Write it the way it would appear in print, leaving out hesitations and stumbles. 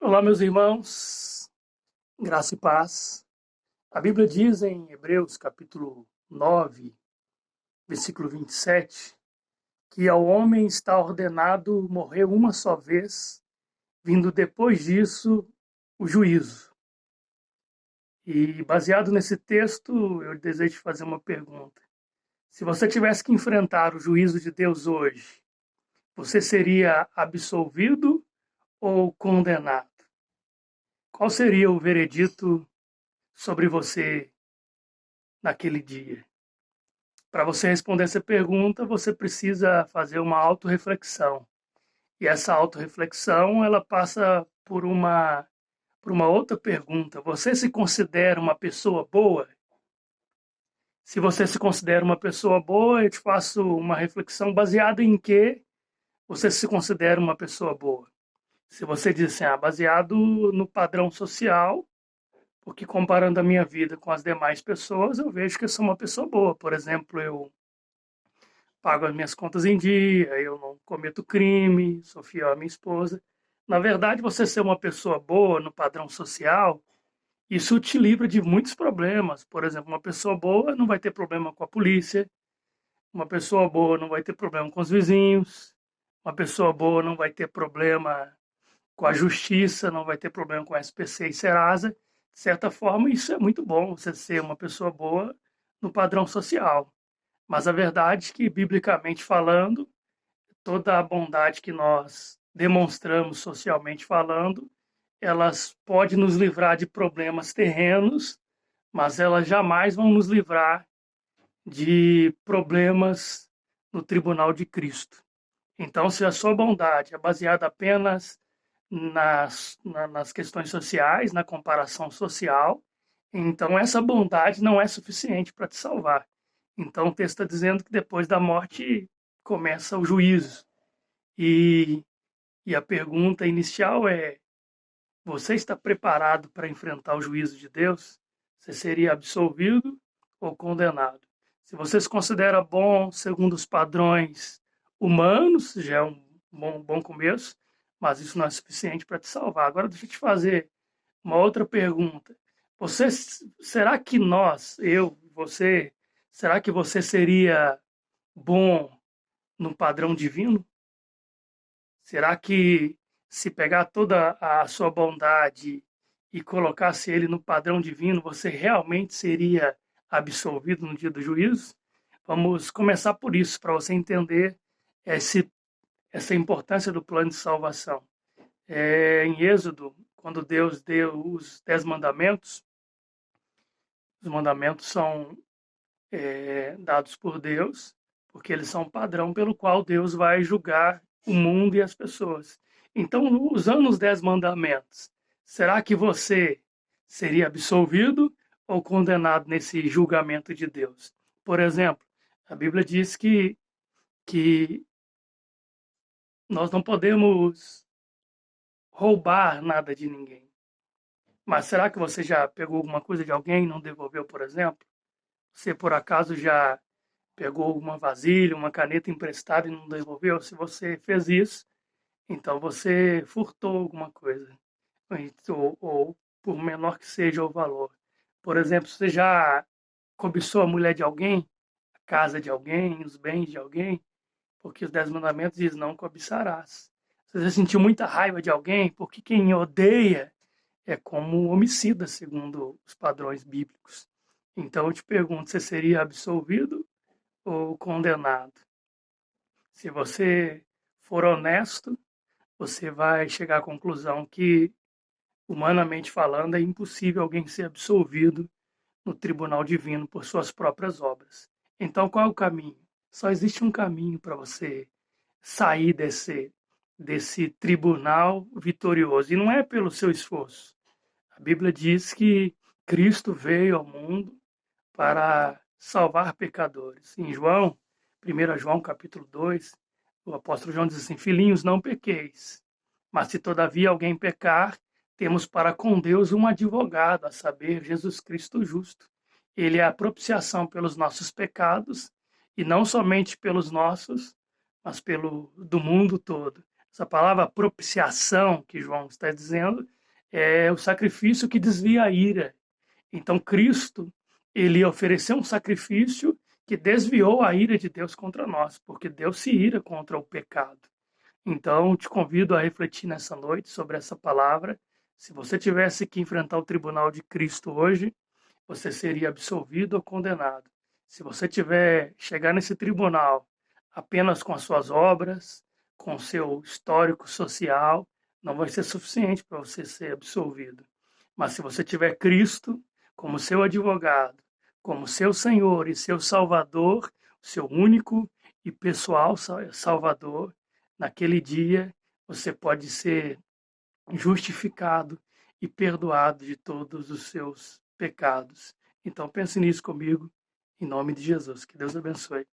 Olá, meus irmãos, graça e paz. A Bíblia diz em Hebreus, capítulo 9, versículo 27, que ao homem está ordenado morrer uma só vez, vindo depois disso o juízo. E baseado nesse texto, eu desejo fazer uma pergunta. Se você tivesse que enfrentar o juízo de Deus hoje, você seria absolvido ou condenado? Qual seria o veredito sobre você naquele dia? Para você responder essa pergunta, você precisa fazer uma autorreflexão. E essa autorreflexão, ela passa por uma outra pergunta. Você se considera uma pessoa boa? Se você se considera uma pessoa boa, eu te faço uma reflexão baseada em que você se considera uma pessoa boa. Se você diz assim, baseado no padrão social, porque comparando a minha vida com as demais pessoas, eu vejo que eu sou uma pessoa boa. Por exemplo, eu pago as minhas contas em dia, eu não cometo crime, sou fiel à minha esposa. Na verdade, você ser uma pessoa boa no padrão social, isso te livra de muitos problemas. Por exemplo, uma pessoa boa não vai ter problema com a polícia, uma pessoa boa não vai ter problema com os vizinhos, uma pessoa boa não vai ter problema com a justiça, não vai ter problema com a SPC e Serasa. De certa forma, isso é muito bom, você ser uma pessoa boa no padrão social. Mas a verdade é que, biblicamente falando, toda a bondade que nós demonstramos socialmente falando, elas podem nos livrar de problemas terrenos, mas elas jamais vão nos livrar de problemas no tribunal de Cristo. Então, se a sua bondade é baseada apenas nas questões sociais, na comparação social, então essa bondade não é suficiente para te salvar. Então, o texto está dizendo que depois da morte começa o juízo. E, e a pergunta inicial é: você está preparado para enfrentar o juízo de Deus? Você seria absolvido ou condenado? Se você se considera bom segundo os padrões humanos, já é um bom começo, mas isso não é suficiente para te salvar. Agora, deixa eu te fazer uma outra pergunta. Você, será que você, será que você seria bom no padrão divino? Será que se pegar toda a sua bondade e colocasse ele no padrão divino, você realmente seria absolvido no dia do juízo? Vamos começar por isso, para você entender esse, essa importância do plano de salvação. Em Êxodo, quando Deus deu os 10 mandamentos, os mandamentos são dados por Deus, porque eles são um padrão pelo qual Deus vai julgar o mundo e as pessoas. Então, usando os 10 mandamentos, será que você seria absolvido ou condenado nesse julgamento de Deus? Por exemplo, a Bíblia diz que nós não podemos roubar nada de ninguém. Mas será que você já pegou alguma coisa de alguém e não devolveu, por exemplo? Você, por acaso, já pegou uma vasilha, uma caneta emprestada e não devolveu? Se você fez isso, então você furtou alguma coisa, ou por menor que seja o valor. Por exemplo, você já cobiçou a mulher de alguém, a casa de alguém, os bens de alguém, porque os 10 mandamentos dizem não cobiçarás. Você já sentiu muita raiva de alguém, porque quem odeia é como um homicida, segundo os padrões bíblicos. Então eu te pergunto, você seria absolvido ou condenado? Se você for honesto, você vai chegar à conclusão que, humanamente falando, é impossível alguém ser absolvido no tribunal divino por suas próprias obras. Então, qual é o caminho? Só existe um caminho para você sair desse tribunal vitorioso, e não é pelo seu esforço. A Bíblia diz que Cristo veio ao mundo para salvar pecadores. Em João, 1 João capítulo 2, o apóstolo João diz assim: filhinhos, não pequeis, mas se todavia alguém pecar, temos para com Deus um advogado, a saber, Jesus Cristo justo. Ele é a propiciação pelos nossos pecados, e não somente pelos nossos, mas pelo do mundo todo. Essa palavra propiciação que João está dizendo é o sacrifício que desvia a ira. Então Cristo, ele ofereceu um sacrifício que desviou a ira de Deus contra nós, porque Deus se ira contra o pecado. Então, te convido a refletir nessa noite sobre essa palavra. Se você tivesse que enfrentar o tribunal de Cristo hoje, você seria absolvido ou condenado. Se você chegar nesse tribunal apenas com as suas obras, com o seu histórico social, não vai ser suficiente para você ser absolvido. Mas se você tiver Cristo como seu advogado, como seu Senhor e seu Salvador, seu único e pessoal Salvador, naquele dia você pode ser justificado e perdoado de todos os seus pecados. Então pense nisso comigo, em nome de Jesus. Que Deus abençoe.